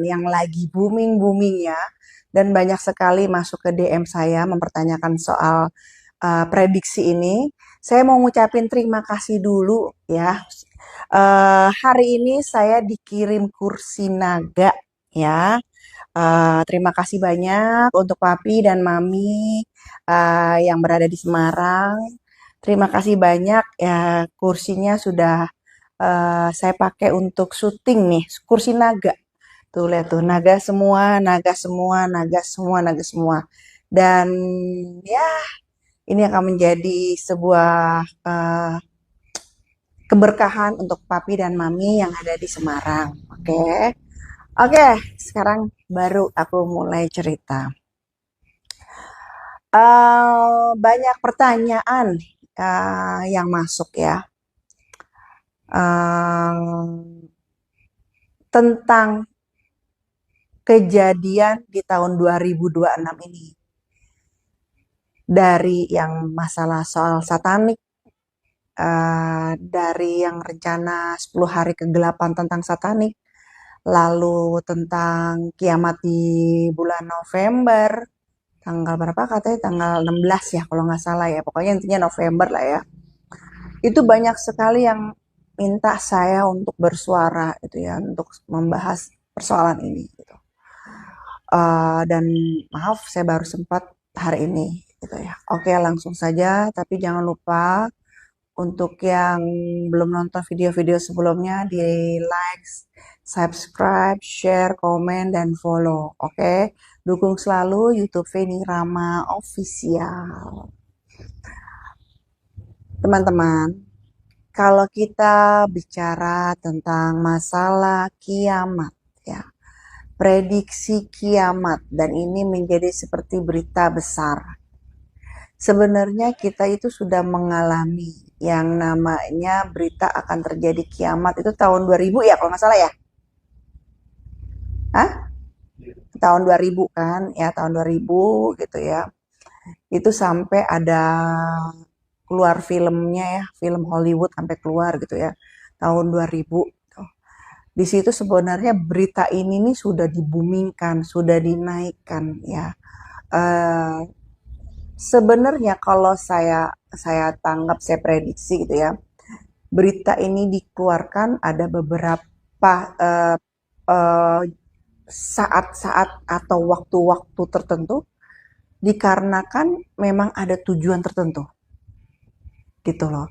yang lagi booming-boomingnya dan banyak sekali masuk ke DM saya mempertanyakan soal prediksi ini. Saya mau ngucapin terima kasih dulu ya. Hari ini saya dikirim kursi naga ya. Terima kasih banyak untuk Papi dan Mami yang berada di Semarang. Terima kasih banyak ya, kursinya sudah saya pakai untuk syuting nih, kursi naga. Tuh lihat tuh, naga semua, naga semua, naga semua, naga semua. Dan ya, ini akan menjadi sebuah keberkahan untuk Papi dan Mami yang ada di Semarang. Oke. Oke, sekarang baru aku mulai cerita. Banyak pertanyaan yang masuk ya. Tentang kejadian di tahun 2026 ini. Dari yang masalah soal satanik, dari yang rencana 10 hari kegelapan tentang satanik, lalu tentang kiamat di bulan November, tanggal berapa katanya, tanggal 16 ya kalau nggak salah ya, pokoknya intinya November lah ya. Itu banyak sekali yang minta saya untuk bersuara itu ya, untuk membahas persoalan ini gitu. Dan maaf saya baru sempat hari ini gitu ya. Oke, langsung saja, tapi jangan lupa untuk yang belum nonton video-video sebelumnya di like, subscribe, share, komen, dan follow. Oke, dukung selalu YouTube Feni Rama Official. Teman-teman, kalau kita bicara tentang masalah kiamat, ya, prediksi kiamat, dan ini menjadi seperti berita besar. Sebenarnya kita itu sudah mengalami yang namanya berita akan terjadi kiamat itu tahun 2000 ya kalau nggak salah ya. Hah? Tahun 2000 kan, ya tahun 2000 gitu ya. Itu sampai ada keluar filmnya ya, film Hollywood sampai keluar gitu ya. Tahun 2000. Di situ sebenarnya berita ini nih sudah dibumingkan, sudah dinaikkan ya. Eh, Sebenarnya kalau saya tanggap, saya prediksi gitu ya, berita ini dikeluarkan ada beberapa eh, eh, saat-saat atau waktu-waktu tertentu dikarenakan memang ada tujuan tertentu gitu loh.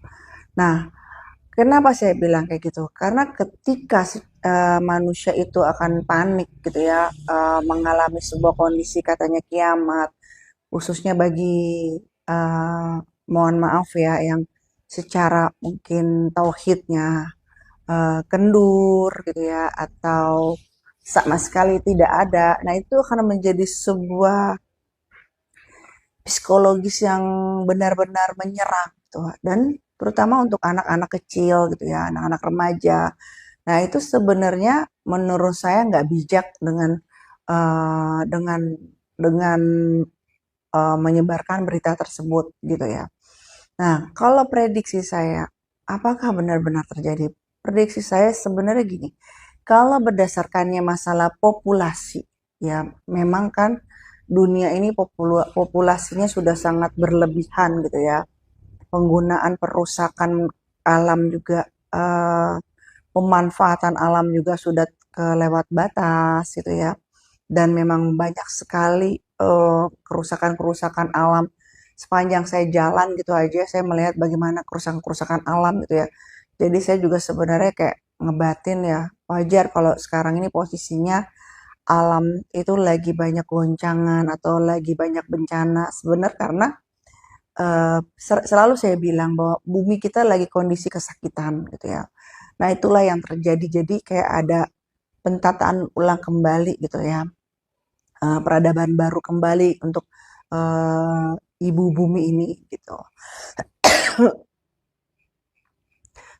Nah, kenapa saya bilang kayak gitu? Karena ketika manusia itu akan panik gitu ya, mengalami sebuah kondisi katanya kiamat, khususnya bagi uh, mohon maaf ya yang secara mungkin tauhidnya kendur gitu ya atau sama sekali tidak ada. Nah, itu akan menjadi sebuah psikologis yang benar-benar menyerang gitu. Dan terutama untuk anak-anak kecil gitu ya, anak-anak remaja. Nah, itu sebenarnya menurut saya nggak bijak dengan uh, dengan dengan menyebarkan berita tersebut gitu ya. Nah, kalau prediksi saya, apakah benar-benar terjadi? Prediksi saya sebenarnya gini, kalau berdasarkannya masalah populasi, ya memang kan dunia ini populasinya sudah sangat berlebihan gitu ya. Penggunaan perusakan alam juga, pemanfaatan alam juga sudah kelewat batas gitu ya. Dan memang banyak sekali kerusakan-kerusakan alam sepanjang saya jalan gitu aja saya melihat bagaimana kerusakan-kerusakan alam gitu ya. Jadi saya juga sebenarnya kayak ngebatin ya, wajar kalau sekarang ini posisinya alam itu lagi banyak goncangan atau lagi banyak bencana. Sebenarnya karena selalu saya bilang bahwa bumi kita lagi kondisi kesakitan gitu ya. Nah, itulah yang terjadi. Jadi kayak ada pentataan ulang kembali gitu ya. Peradaban baru kembali untuk uh, ibu bumi ini gitu.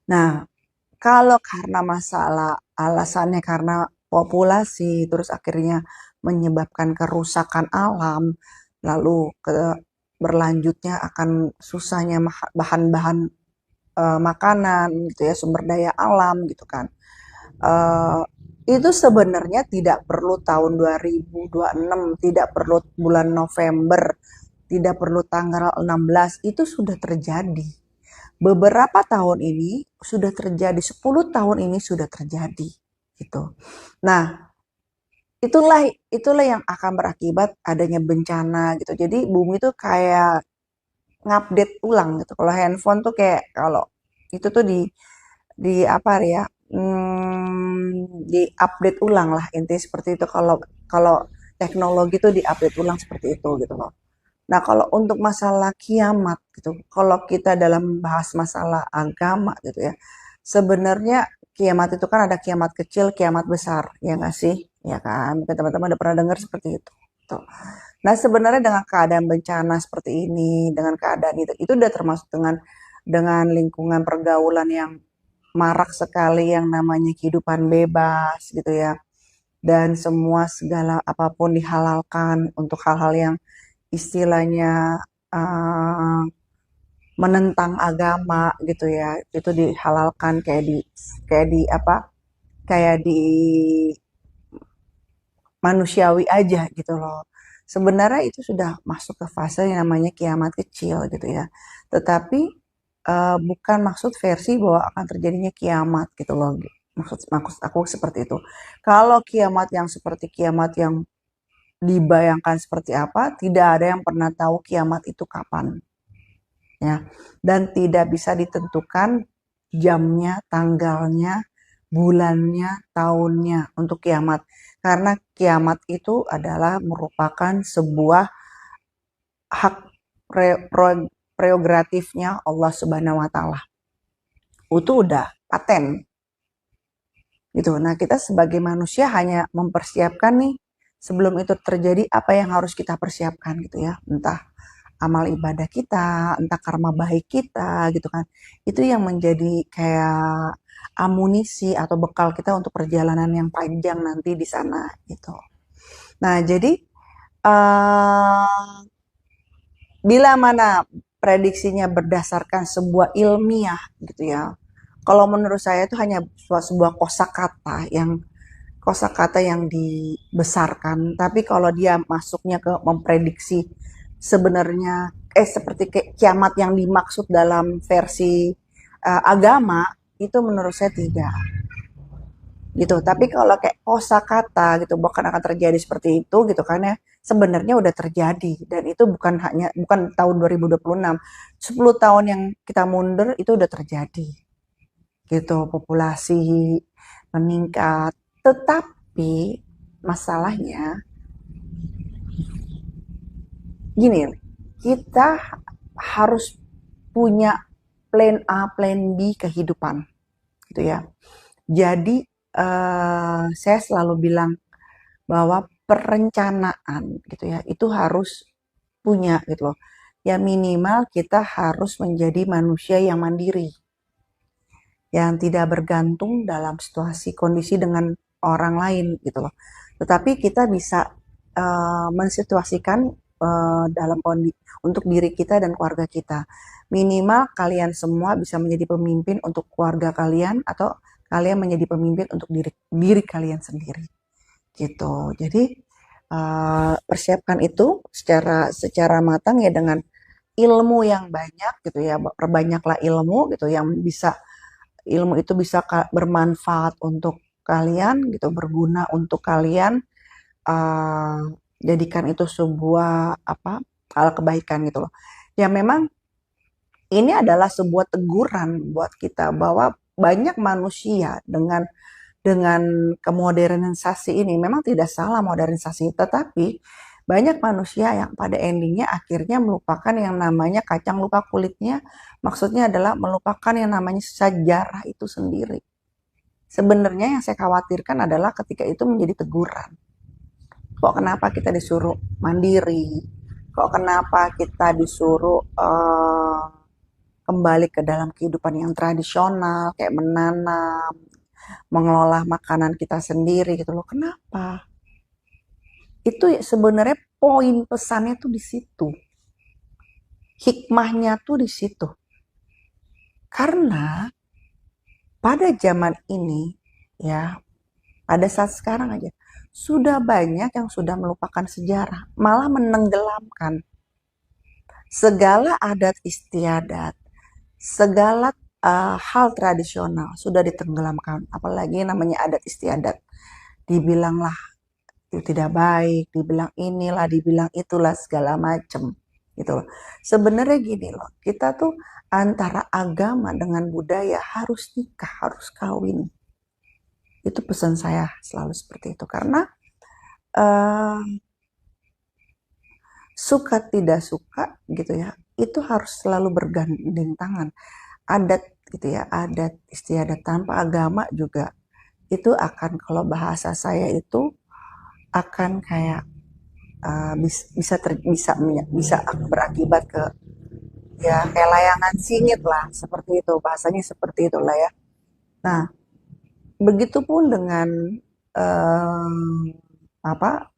Nah, kalau karena masalah alasannya karena populasi terus akhirnya menyebabkan kerusakan alam, lalu berlanjutnya akan susahnya bahan-bahan makanan gitu ya, sumber daya alam gitu kan. Itu sebenarnya tidak perlu tahun 2026, tidak perlu bulan November, tidak perlu tanggal 16, itu sudah terjadi. Beberapa tahun ini sudah terjadi, 10 tahun ini sudah terjadi gitu. Nah, itulah itulah yang akan berakibat adanya bencana gitu. Jadi bumi tuh kayak ngupdate ulang gitu. Kalau handphone tuh kayak kalau itu tuh di apa ya? Di update ulang lah intinya seperti itu. Kalau kalau teknologi tuh di update ulang seperti itu gitu loh. Nah, kalau untuk masalah kiamat gitu, kalau kita dalam bahas masalah agama gitu ya, sebenarnya kiamat itu kan ada kiamat kecil, kiamat besar, ya nggak sih? Ya kan? Mungkin teman-teman udah pernah dengar seperti itu. Tuh. Nah, sebenarnya dengan keadaan bencana seperti ini, dengan keadaan itu udah termasuk dengan lingkungan pergaulan yang marak sekali yang namanya kehidupan bebas gitu ya. Dan semua segala apapun dihalalkan untuk hal-hal yang istilahnya uh, menentang agama gitu ya. Itu dihalalkan kayak di apa? Kayak di manusiawi aja gitu loh. Sebenarnya itu sudah masuk ke fase yang namanya kiamat kecil gitu ya. Tetapi bukan maksud versi bahwa akan terjadinya kiamat gitu loh. Maksud aku seperti itu. Kalau kiamat yang seperti kiamat yang dibayangkan seperti apa, tidak ada yang pernah tahu kiamat itu kapan ya. Dan tidak bisa ditentukan jamnya, tanggalnya, bulannya, tahunnya untuk kiamat. Karena kiamat itu adalah merupakan sebuah hak prerogatifnya Allah Subhanahu wa taala. Itu udah paten gitu. Nah, kita sebagai manusia hanya mempersiapkan nih sebelum itu terjadi apa yang harus kita persiapkan gitu ya. Entah amal ibadah kita, entah karma baik kita gitu kan. Itu yang menjadi kayak amunisi atau bekal kita untuk perjalanan yang panjang nanti di sana gitu. Nah, jadi uh, bila mana prediksinya berdasarkan sebuah ilmiah gitu ya. Kalau menurut saya itu hanya sebuah kosakata yang dibesarkan. Tapi kalau dia masuknya ke memprediksi sebenarnya seperti kiamat yang dimaksud dalam versi agama itu menurut saya tidak gitu. Tapi kalau kayak kosakata gitu bahkan akan terjadi seperti itu gitu kan ya sebenarnya udah terjadi dan itu bukan tahun 2026. 10 tahun yang kita mundur itu udah terjadi gitu populasi meningkat tetapi masalahnya gini, kita harus punya plan A, plan B kehidupan, gitu ya. Jadi saya selalu bilang bahwa perencanaan, gitu ya, itu harus punya, gitu loh. Ya minimal kita harus menjadi manusia yang mandiri, yang tidak bergantung dalam situasi kondisi dengan orang lain, gitu loh. Tetapi kita bisa mensituasikan dalam kondisi untuk diri kita dan keluarga kita. Minimal kalian semua bisa menjadi pemimpin untuk keluarga kalian atau kalian menjadi pemimpin untuk diri kalian sendiri. Gitu. Jadi persiapkan itu secara matang ya dengan ilmu yang banyak gitu ya. Perbanyaklah ilmu gitu yang bisa ilmu itu bisa bermanfaat untuk kalian gitu, berguna untuk kalian. uh, Jadikan itu sebuah apa hal kebaikan gitu loh. Ya memang ini adalah sebuah teguran buat kita bahwa banyak manusia dengan kemodernisasi ini memang tidak salah modernisasi, tetapi banyak manusia yang pada endingnya akhirnya melupakan yang namanya kacang lupa kulitnya, maksudnya adalah melupakan yang namanya sejarah itu sendiri. Sebenarnya yang saya khawatirkan adalah ketika itu menjadi teguran. Kok kenapa kita disuruh mandiri? Kok kenapa kita disuruh kembali ke dalam kehidupan yang tradisional, kayak menanam, mengelola makanan kita sendiri gitu loh. Kenapa? Itu sebenarnya poin pesannya tuh di situ. Hikmahnya tuh di situ. Karena pada zaman ini ya Pada saat sekarang aja, sudah banyak yang sudah melupakan sejarah, malah menenggelamkan segala adat istiadat, segala hal tradisional sudah ditenggelamkan. Apalagi namanya adat istiadat. Dibilanglah itu tidak baik, dibilang inilah, dibilang itulah segala macem gitu loh. Sebenarnya gini loh, kita tuh antara agama dengan budaya harus nikah, harus kawin. Itu pesan saya selalu seperti itu karena uh, suka tidak suka gitu ya, itu harus selalu bergandeng tangan. Adat gitu ya, adat istiadat tanpa agama juga itu akan, kalau bahasa saya itu akan kayak bisa berakibat ke ya kayak layangan singit lah, seperti itu bahasanya, seperti itulah ya. Nah, begitupun dengan apa,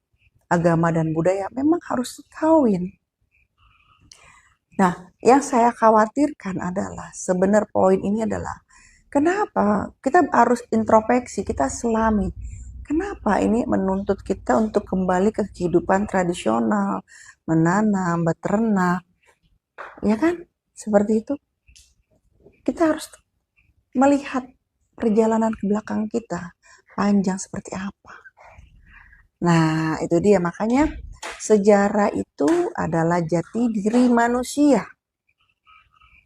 agama dan budaya memang harus kawin. Nah, yang saya khawatirkan adalah sebenarnya poin ini adalah kenapa kita harus introspeksi, kita selami. Kenapa ini menuntut kita untuk kembali ke kehidupan tradisional, menanam, beternak, ya kan? Seperti itu. Kita harus melihat perjalanan ke belakang kita panjang seperti apa. Nah, itu dia makanya sejarah itu adalah jati diri manusia.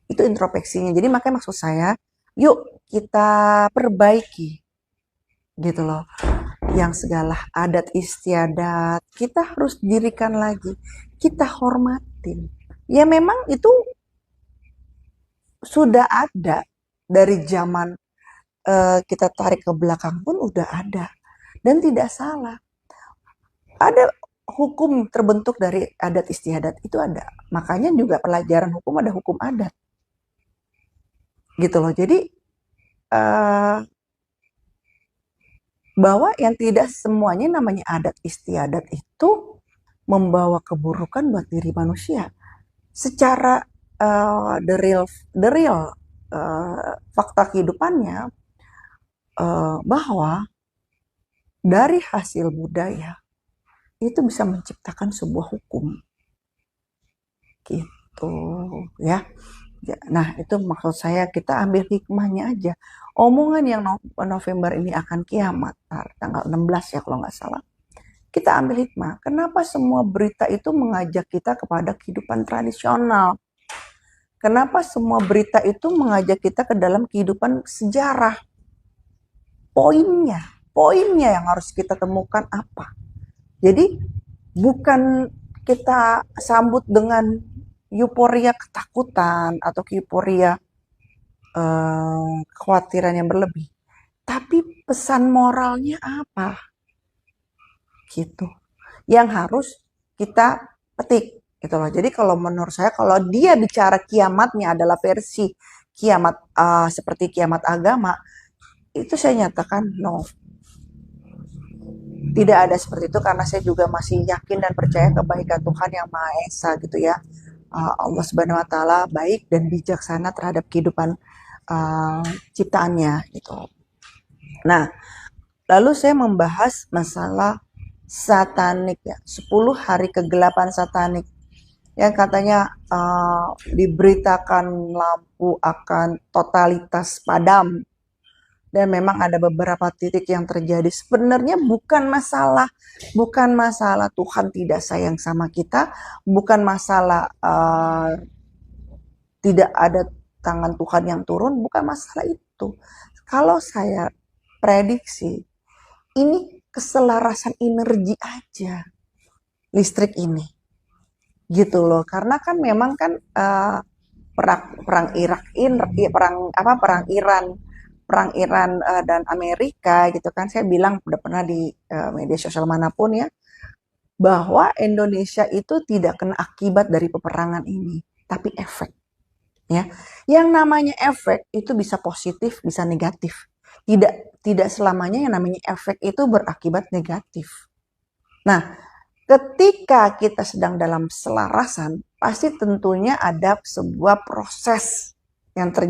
Itu introspeksinya. Jadi makanya maksud saya, yuk kita perbaiki gitu loh. Yang segala adat istiadat kita harus dirikan lagi, kita hormatin. Ya memang itu sudah ada dari zaman kita tarik ke belakang pun udah ada dan tidak salah. Ada hukum terbentuk dari adat istiadat itu ada. Makanya juga pelajaran hukum ada hukum adat. Gitu loh. Jadi bahwa yang tidak semuanya namanya adat istiadat itu membawa keburukan buat diri manusia. Secara the real fakta kehidupannya bahwa dari hasil budaya itu bisa menciptakan sebuah hukum gitu ya. Nah, itu maksud saya kita ambil hikmahnya aja. Omongan yang November ini akan kiamat, tanggal 16 ya kalau nggak salah. Kita ambil hikmah. Kenapa semua berita itu mengajak kita kepada kehidupan tradisional? Kenapa semua berita itu mengajak kita ke dalam kehidupan sejarah? Poinnya yang harus kita temukan apa? Jadi bukan kita sambut dengan euforia ketakutan atau euforia kekhawatiran yang berlebih. Tapi pesan moralnya apa? Gitu. Yang harus kita petik gitu loh. Jadi kalau menurut saya kalau dia bicara kiamatnya adalah versi kiamat seperti kiamat agama, itu saya nyatakan no. Tidak ada seperti itu karena saya juga masih yakin dan percaya kebaikan Tuhan yang Maha Esa gitu ya. Allah Subhanahu wa taala baik dan bijaksana terhadap kehidupan ciptaannya gitu. Nah, lalu saya membahas masalah satanik ya, 10 hari kegelapan satanik yang katanya diberitakan lampu akan totalitas padam. Dan memang ada beberapa titik yang terjadi. Sebenarnya bukan masalah Tuhan tidak sayang sama kita, bukan masalah tidak ada tangan Tuhan yang turun, bukan masalah itu. Kalau saya prediksi, ini keselarasan energi aja listrik ini, gitu loh. Karena kan memang kan perang Iran dan Amerika gitu kan, saya bilang udah pernah di media sosial manapun ya, bahwa Indonesia itu tidak kena akibat dari peperangan ini, tapi efek ya. Yang namanya efek itu bisa positif, bisa negatif. Tidak selamanya yang namanya efek itu berakibat negatif. Nah, ketika kita sedang dalam selarasan, pasti tentunya ada sebuah proses yang terjadi.